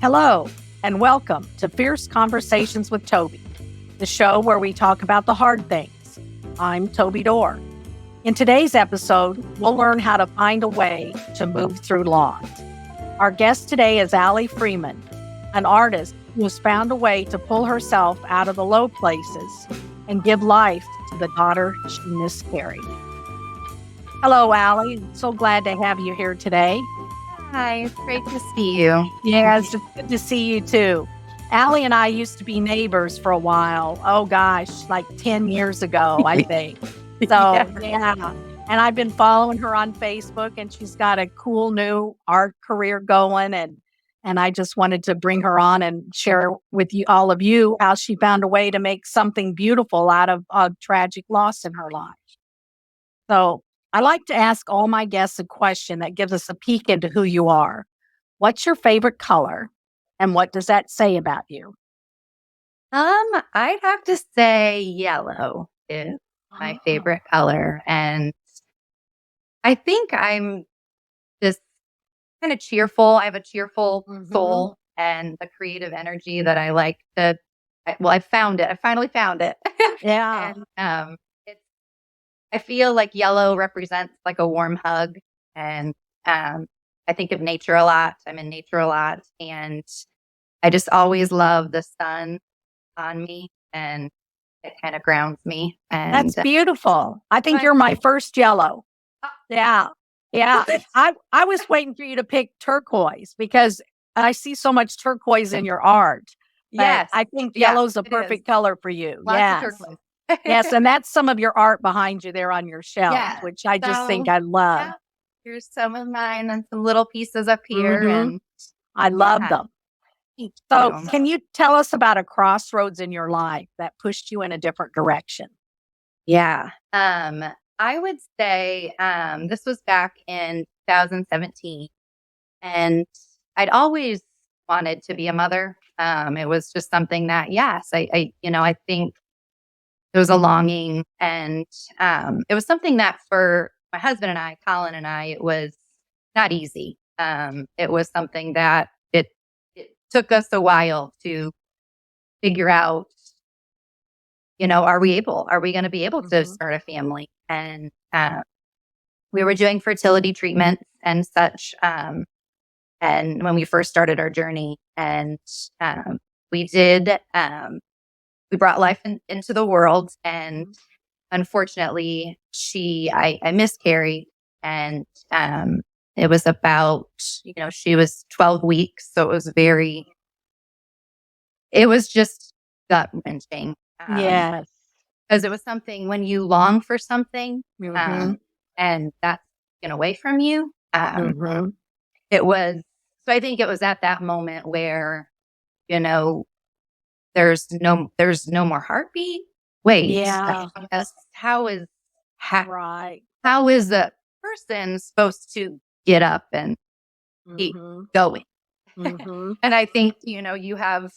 Hello, and welcome to Fierce Conversations with Toby, the show where we talk about the hard things. I'm Toby Dorr. In today's episode, we'll learn how to find a way to move through loss. Our guest today is Ali Freeman, an artist who has found a way to pull herself out of the low places and give life to the daughter she miscarried. Hello, Ali. So glad to have you here today. Hi, it's great to see you. Yes, it's good to see you too. Ali and I used to be neighbors for a while. Oh gosh, like 10 years ago, I think. So, yeah. And I've been following her on Facebook, and she's got a cool new art career going. And I just wanted to bring her on and share with you, all of you, how she found a way to make something beautiful out of a tragic loss in her life. So I like to ask all my guests a question that gives us a peek into who you are. What's your favorite color, and what does that say about you? I'd have to say yellow is my favorite color, and I think I'm just kind of cheerful. I have a cheerful soul and a creative energy that I like to. I found it. I finally found it. Yeah. And I feel like yellow represents like a warm hug, and I think of nature a lot. I'm in nature a lot, and I just always love the sun on me, and it kind of grounds me. And That's beautiful. I think you're my first yellow. Yeah. Yeah. I was waiting for you to pick turquoise because I see so much turquoise in your art. Yes. I think yellow's a perfect color for you. Lots Yes. of turquoise. Yes. And that's some of your art behind you there on your shelf, Yeah. which I just think I love. Yeah. Here's some of mine and some little pieces up here. And I love them. So you. can you tell us about a crossroads in your life that pushed you in a different direction? Yeah. I would say this was back in 2017, and I'd always wanted to be a mother. It was just something that, yes, I think it was a longing, and it was something that for my husband and I, Colin and I, it was not easy. It was something that it took us a while to figure out, are we going to be able to start a family? And we were doing fertility treatments and such. And when we first started our journey, and we brought life into the world. And unfortunately, I miscarried, and it was about, she was 12 weeks. So it was just gut wrenching. Yes. Because it was something when you long for something, and that's taken away from you. It was, so I think it was at that moment where, there's no more heartbeat. Wait, yeah. How is Right. how is a person supposed to get up and keep going? And I think, you have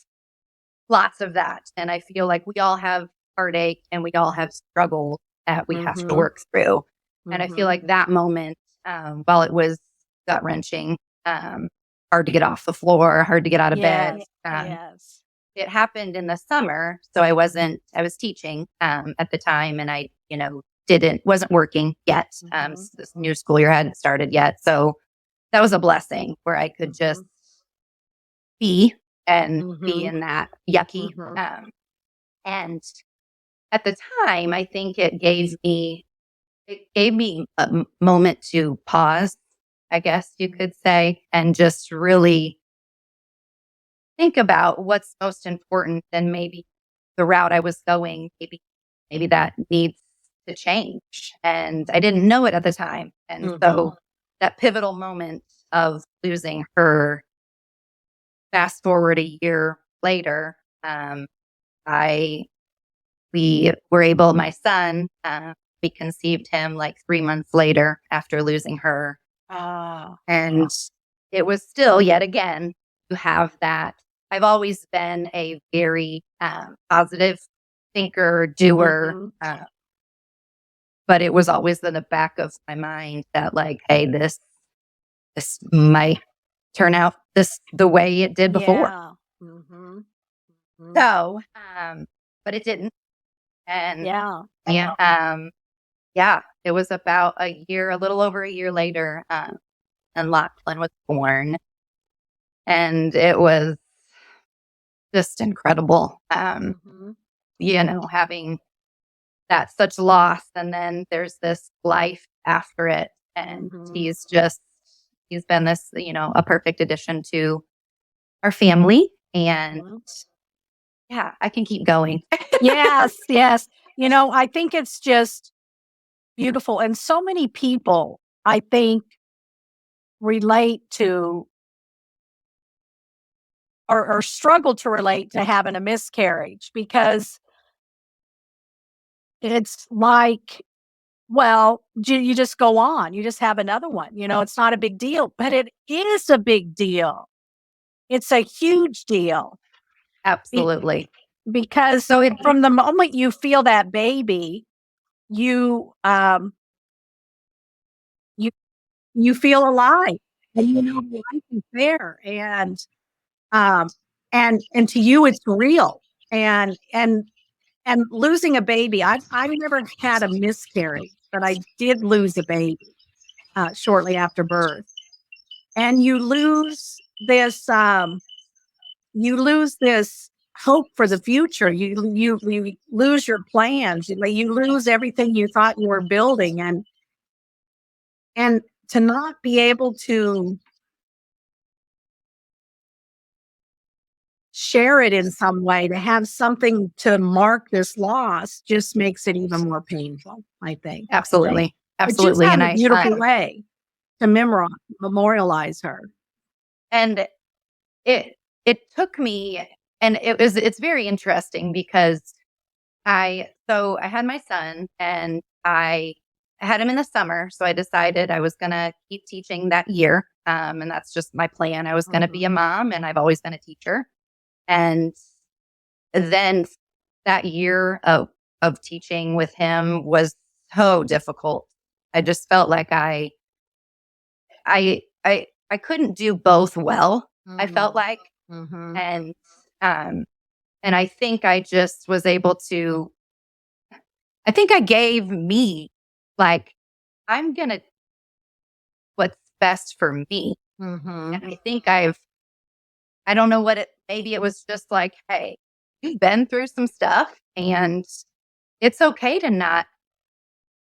lots of that. And I feel like we all have heartache, and we all have struggle that we have to work through. And I feel like that moment, while it was gut wrenching, hard to get off the floor, hard to get out of bed. Yes. It happened in the summer. So I was teaching at the time, and I, wasn't working yet. This new school year hadn't started yet. So that was a blessing where I could just be in that yucky. And at the time, I think it gave me a moment to pause, I guess you could say, and just really think about what's most important, and maybe the route I was going, maybe that needs to change. And I didn't know it at the time. And so that pivotal moment of losing her, fast forward a year later, we were able, my son, we conceived him like 3 months later after losing her. And it was still, yet again, you have that. I've always been a very positive thinker, doer, but it was always in the back of my mind that, like, hey, this might turn out the way it did before. Yeah. Mm-hmm. Mm-hmm. So, but it didn't. And Yeah. yeah, it was about a little over a year later, and Lachlan was born, and it was just incredible. Mm-hmm. Having that such loss, and then there's this life after it, and Mm-hmm. he's been this, a perfect addition to our family, and Mm-hmm. yeah, I can keep going. Yes, yes. I think it's just beautiful. And so many people, I think, relate to or struggle to relate to having a miscarriage because it's like, well, you just go on. You just have another one. It's not a big deal, but it is a big deal. It's a huge deal Absolutely. because So from the moment you feel that baby, you you you feel alive and life is there um and to you it's real and losing a baby. I've never had a miscarriage, but I did lose a baby shortly after birth. And you lose this hope for the future. You lose your plans. You lose everything you thought you were building, and to not be able to share it in some way, to have something to mark this loss just makes it even more painful, I think. absolutely. But you Absolutely. have And a beautiful way to memorialize her. and it took me, and it's very interesting because I had my son, and I had him in the summer, so I decided I was going to keep teaching that year. And that's just my plan. I was going to be a mom, and I've always been a teacher. And then that year of teaching with him was so difficult. I just felt like I couldn't do both well. I felt like, Mm-hmm. and um, and I think I just was able to. I think I gave me, like, I'm gonna what's best for me, Mm-hmm. and I don't know maybe it was just like, hey, you've been through some stuff, and it's okay to not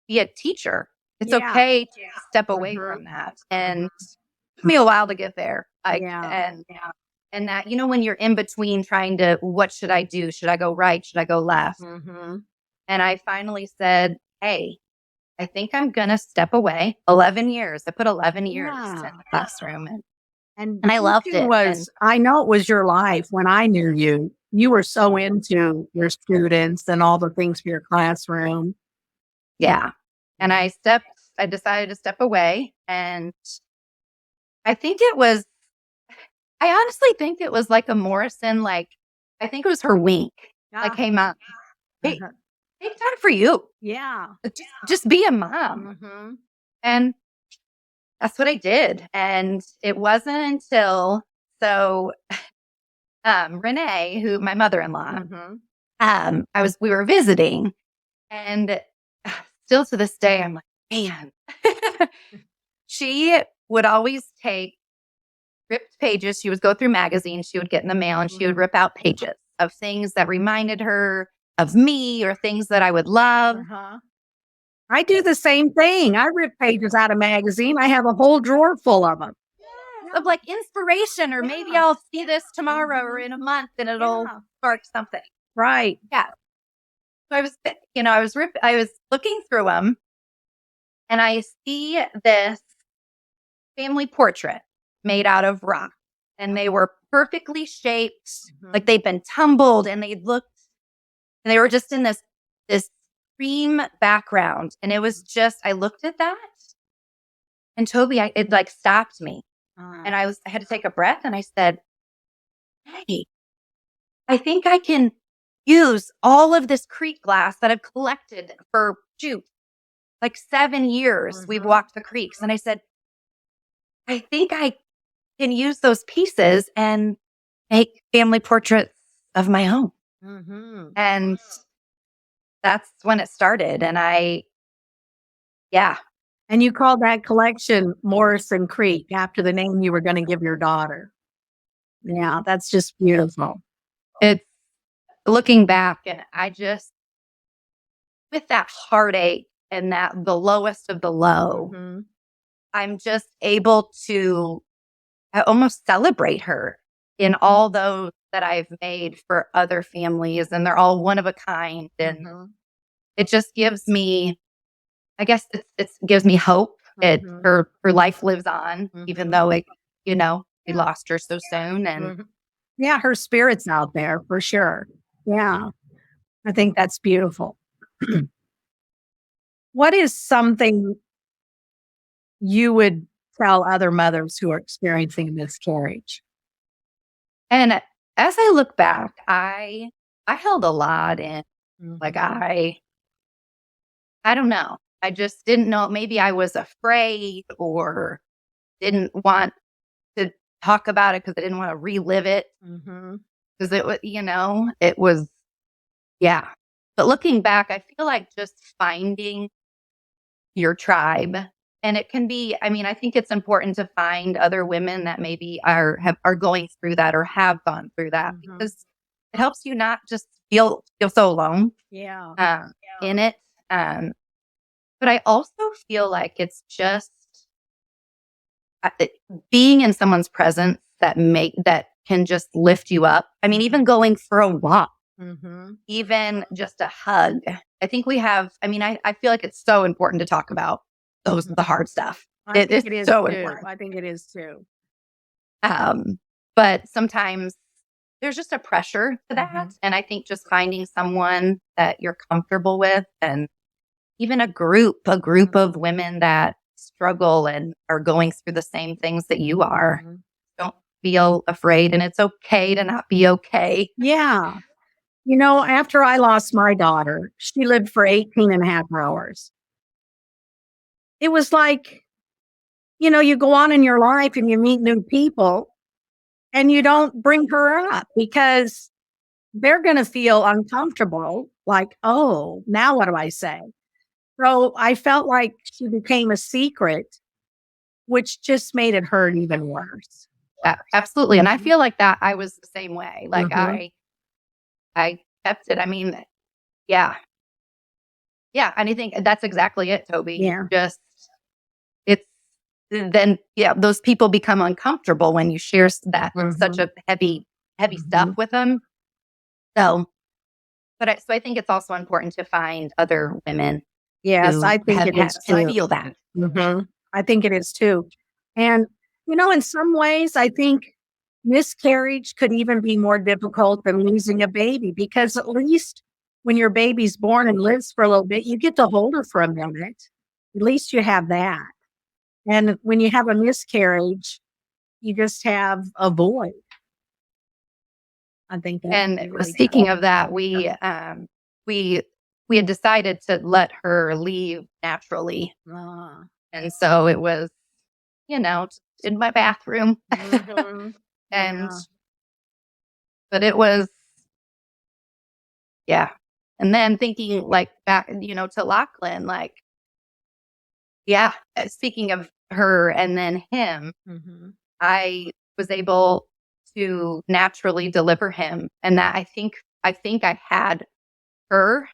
be a teacher. It's Yeah. okay to step away Mhm. from that, and it took me a while to get there. Yeah. And that, when you're in between trying to, what should I do? Should I go right? Should I go left? Mm-hmm. And I finally said, hey, I think I'm going to step away. 11 years. I put 11 years in the classroom, And and I loved it. I know it was your life when I knew you. You were so into your students and all the things for your classroom. Yeah. And I decided to step away, and I honestly think it was like a Morrison, like, I think it was her wink. Like, hey, mom, hey, take time for you. Yeah. Just be a mom. Mm-hmm. And that's what I did. And it wasn't until, Renee, who my mother-in-law, we were visiting, and still to this day, I'm like, man, she would always take ripped pages. She would go through magazines she would get in the mail, and she would rip out pages of things that reminded her of me or things that I would love. I do the same thing. I rip pages out of magazine. I have a whole drawer full of them. Of like inspiration, or maybe I'll see this tomorrow or in a month, and it'll spark something. Right. Yeah. So I was looking through them, and I see this family portrait made out of rock, and they were perfectly shaped, like they'd been tumbled, and they were just in this cream background. And it was just, I looked at that, and Toby, it like stopped me. And I had to take a breath, and I said, hey, I think I can use all of this creek glass that I've collected for, like 7 years. We've walked the creeks. And I said, I think I can use those pieces and make family portraits of my own. Mm-hmm. And that's when it started. And yeah. And you called that collection Morrison Creek after the name you were going to give your daughter. Yeah, that's just beautiful. It's looking back, and I just, with that heartache and that the lowest of the low, Mm-hmm. I'm just able to almost celebrate her in all those that I've made for other families, and they're all one of a kind. And Mm-hmm. it just gives me, I guess it gives me hope. Mm-hmm. Her life lives on, even Mhm. though we Yeah. lost her so soon. And Mhm. Yeah, her spirit's out there for sure. Yeah, I think that's beautiful. What is something you would tell other mothers who are experiencing miscarriage? and as I look back, I held a lot in. Like Mhm. I don't know. I just didn't know. Maybe I was afraid or didn't want to talk about it because I didn't want to relive it. Mhm. Because it was, yeah. But looking back, I feel like just finding your tribe. And it can be, I mean, I think it's important to find other women that maybe are going through that or have gone through that, Mhm. because it helps you not just feel so alone Yeah. in it. Um, but I also feel like it's just being in someone's presence that can just lift you up. I mean, even going for a walk, Mhm. even just a hug. I think we have, I mean, I feel like it's so important to talk about the hard stuff. I think It's it is so too. important. I think it is too. But sometimes there's just a pressure to that. Mhm. And I think just finding someone that you're comfortable with, and even a group of women that struggle and are going through the same things that you are. Mhm. Don't feel afraid, and it's okay to not be okay. Yeah. After I lost my daughter, she lived for 18 and a half hours. It was like, you go on in your life and you meet new people and you don't bring her up because they're going to feel uncomfortable. Like, oh, now what do I say? So I felt like she became a secret, which just made it hurt even worse. Absolutely, and I feel like that I was the same way. Like Mhm. I kept it. I mean, yeah, yeah, and I think that's exactly it, Toby. Yeah. Just it's then yeah, those people become uncomfortable when you share that such Mhm. a heavy stuff Mhm. with them. So, so I think it's also important to find other women Yes, who I think it is can too. feel that. Mhm. I think it is too. And, in some ways, I think miscarriage could even be more difficult than losing a baby because at least when your baby's born and lives for a little bit, you get to hold her for a minute. At least you have that. And when you have a miscarriage, you just have a void. I think that And would be really tough. speaking of that, we we had decided to let her leave naturally, Ah. and so it was, in my bathroom, Mhm. and Yeah. but it was, yeah. And then thinking like back, to Lachlan, like, yeah. Speaking of her and then him, Mhm. I was able to naturally deliver him, and that I think I had her.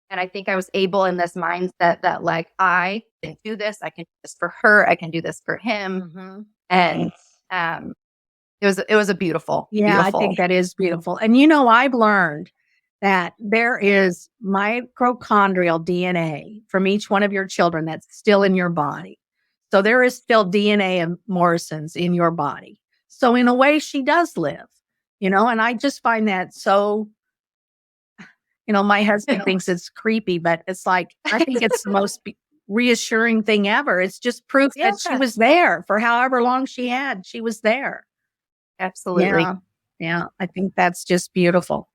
And I think I was able in this mindset that like I can do this, I can do this for her, I can do this for him. Mhm. And um it was a beautiful, Yeah, I beautiful. think that is beautiful. And I've learned that there is mitochondrial DNA from each one of your children that's still in your body. So there is still DNA of Morrison's in your body. So in a way, she does live, and I just find that so, my husband thinks it's creepy, but it's like, I think it's the most reassuring thing ever. It's just proof Yeah, that she was there for however long she had. She was there. absolutely. Yeah. Yeah. I think that's just beautiful.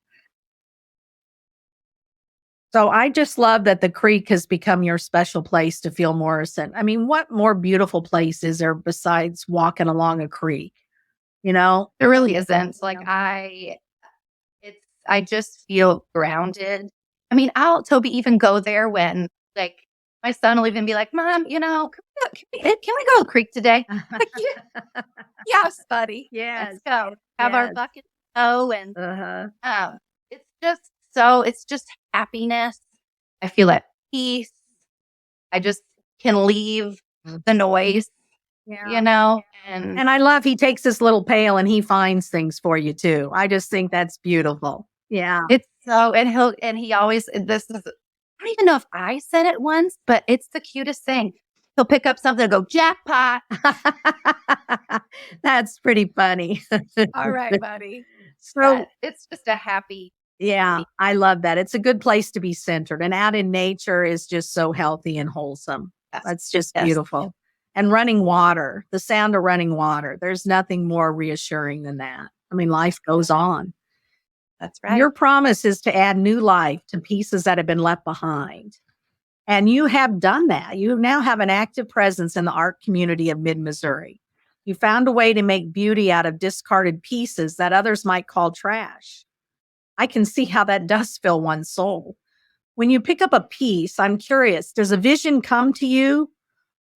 So I just love that the creek has become your special place to feel Morrison. I mean, what more beautiful place is there besides walking along a creek? you know? There really isn't. Like Yeah. I just feel grounded. I mean, I'll Toby even go there when like my son will even be like, Mom, can we go to the creek today? Like, yes, buddy. Yes. Let's go. Have our Yes. bucket of and Uh-huh. um it's just happiness. I feel at peace. I just can leave the noise, Yeah. and And I love he takes this little pail and he finds things for you too. I just think that's beautiful. Yeah. it's so and he always this is I don't even know if I said it once, but it's the cutest thing. He'll pick up something and go, jackpot. That's pretty funny. All right, buddy. So, It's just a happy yeah, I love that. It's a good place to be centered, and out in nature is just so healthy and wholesome. yes, That's just yes. beautiful. And running water, the sound of running water, there's nothing more reassuring than that. I mean, life goes on. That's right. Your promise is to add new life to pieces that have been left behind. And you have done that. You now have an active presence in the art community of mid Missouri. You found a way to make beauty out of discarded pieces that others might call trash. I can see how that does fill one's soul. When you pick up a piece, I'm curious, does a vision come to you?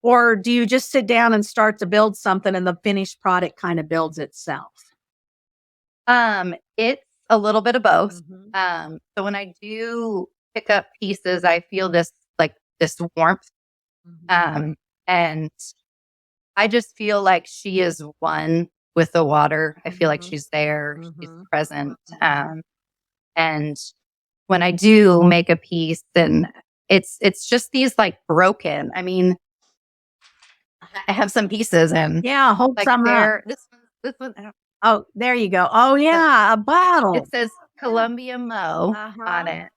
Or do you just sit down and start to build something and the finished product kind of builds itself? It's a little bit of both. Mm-hmm. So when I do pick up pieces, I feel this warmth. Mm-hmm. And I just feel like she is one with the water. I feel like Mhm. she's there, she's Mhm. present. And when I do make a piece, then it's just these like broken. I mean, I have some pieces and Yeah, hold like some up. this one I don't, Oh, there you go. Oh, yeah, a bottle. it says Columbia Mo Uh-huh. on it.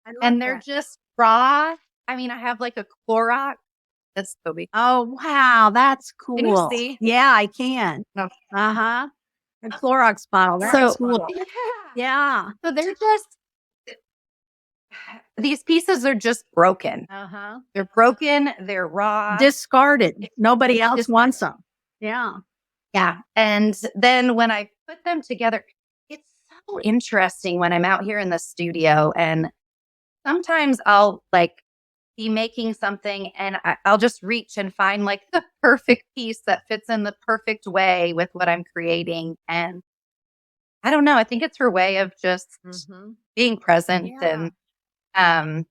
I love And they're that. just raw. I mean, I have like a Clorox. That's Toby. Oh, wow, that's Can you cool. see? Yeah, I can. No. Uh-huh. A Clorox bottle. That's So cool. yeah. Yeah. So they're just these pieces are just broken. Uh-huh. They're broken. They're raw. Discarded. Nobody else Discarded. wants them. Yeah. Yeah. And then when I put them together, it's so interesting when I'm out here in the studio and sometimes I'll like be making something and I'll just reach and find like the perfect piece that fits in the perfect way with what I'm creating. And I don't know. I think it's her way of just Mhm. being present Yeah. and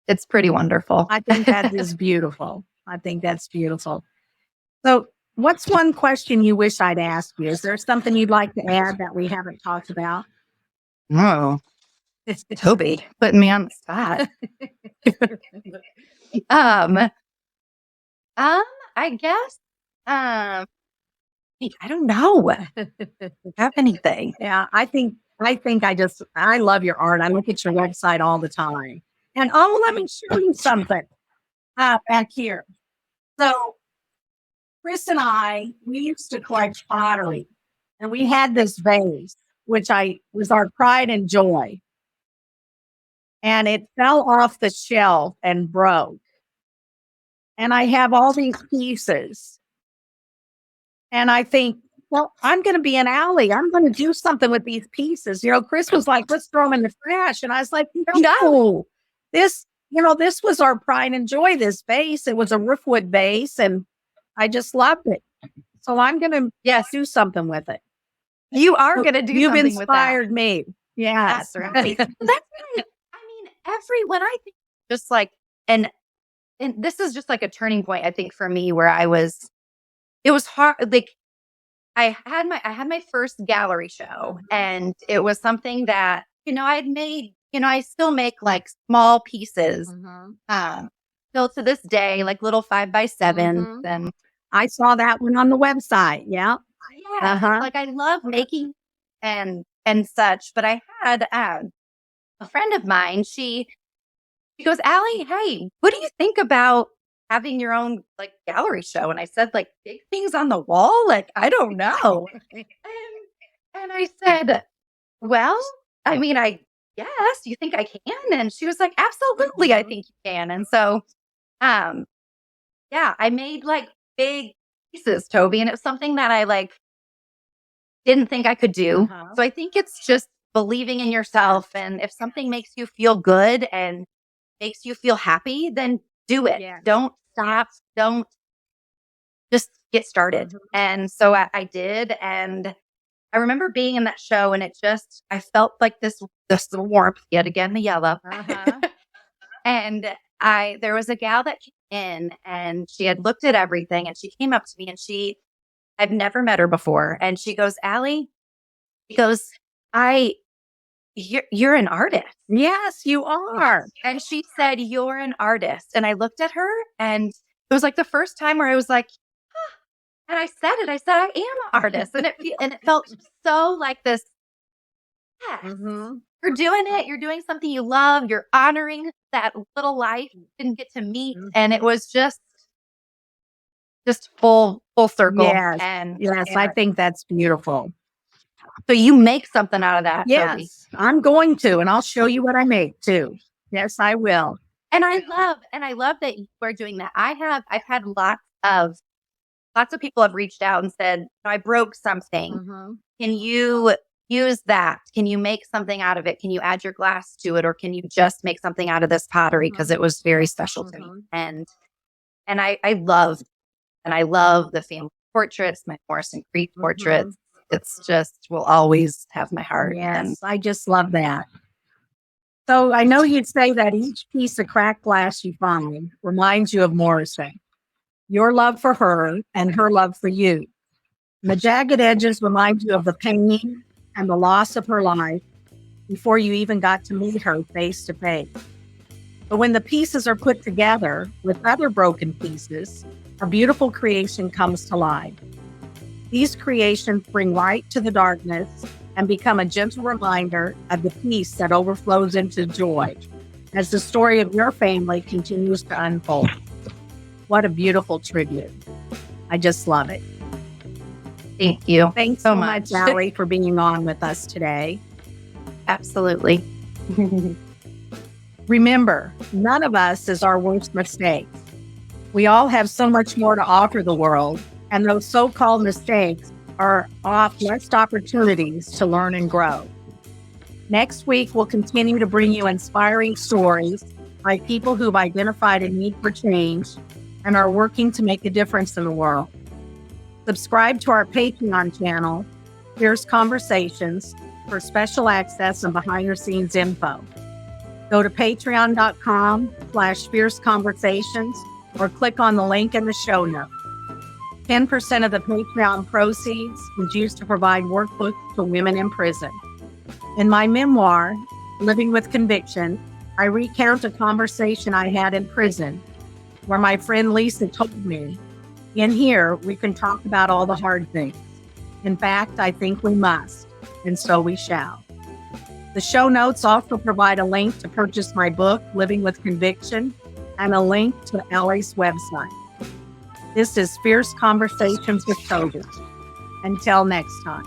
it's pretty wonderful. I think that is beautiful. I think that's beautiful. So, what's one question you wish I'd asked you? Is there something you'd like to add that we haven't talked about? Oh, it's Toby putting me on the spot. um, I guess, I don't know. Have anything? Yeah, I love your art. I look at your website all the time. And oh, let me show you something back here. So Chris and we used to collect pottery, and we had this vase, which I was our pride and joy. And it fell off the shelf and broke. And I have all these pieces. And I think, well, I'm going to be an alley. I'm going to do something with these pieces. Chris was like, let's throw them in the trash. And I was like, no, this was our pride and joy, this vase. It was a roofwood vase. And I just loved it. So I'm going to do something with it. You are going to do You've something with that. inspired me. Yes. That's right. That's right. I mean, when I think just like, and this is just like a turning point, I think, for me where it was hard. Like I had my first gallery show and it was something that, I had made, I still make like small pieces. Still to this day, like little 5x7s. And I saw that one on the website. Yeah. yeah, like I love making and such, but I had a friend of mine, she goes, Allie, hey, what do you think about having your own like gallery show? And I said, like big things on the wall? Like, I don't know. and I said, well, I mean, I guess, do you think I can? And she was like, absolutely, I think you can. And so, yeah, I made like big pieces, Toby. And it was something that I like, didn't think I could do. Uh-huh. So I think it's just believing in yourself. And if something makes you feel good and makes you feel happy, then do it. Yes. Don't stop. Don't just get started. Mhm. And so I did. And I remember being in that show and I felt like this warmth, yet again, the yellow. Uh-huh. And there was a gal that came in and she had looked at everything and she came up to me and I've never met her before. And she goes, Ali, she goes, you're an artist. Yes, you are. And she said, you're an artist. And I looked at her and it was like the first time where I was like, huh. And I said, I am an artist. And it felt so like this. Yes, Mhm. you're doing it. You're doing something you love. You're honoring that little life you didn't get to meet. And it was just full circle. Yes. And Yes, I think that's beautiful. so you make something out of that. Toby. Yes, I'm going to, and I'll show you what I make too. Yes, I will. And I love that you are doing that. I've had lots of people have reached out and said, I broke something. Mhm. Can you use that? Can you make something out of it? Can you add your glass to it? Or can you just make something out of this pottery? Because it was very special to me. And I love the family portraits, my Morrison Creek portraits. It's just will always have my heart. Yes, I just love that. So I know you'd say that each piece of cracked glass you find reminds you of Morrison, your love for her and her love for you. And the jagged edges remind you of the pain and the loss of her life before you even got to meet her face to face. But when the pieces are put together with other broken pieces, a beautiful creation comes to life. These creations bring light to the darkness and become a gentle reminder of the peace that overflows into joy as the story of your family continues to unfold. What a beautiful tribute. I just love it. Thank you. Thanks so much, Ali, for being on with us today. Absolutely. Remember, none of us is our worst mistake. We all have so much more to offer the world, and those so-called mistakes are lost opportunities to learn and grow. Next week, we'll continue to bring you inspiring stories by people who've identified a need for change and are working to make a difference in the world. Subscribe to our Patreon channel, Fierce Conversations, for special access and behind-the-scenes info. Go to patreon.com/Fierce Conversations or click on the link in the show notes. 10% of the Patreon proceeds is used to provide workbooks to women in prison. In my memoir, Living with Conviction, I recount a conversation I had in prison where my friend Lisa told me, in here, we can talk about all the hard things. In fact, I think we must, and so we shall. The show notes also provide a link to purchase my book, Living with Conviction, and a link to Ali's website. This is Fierce Conversations with Toby. Until next time.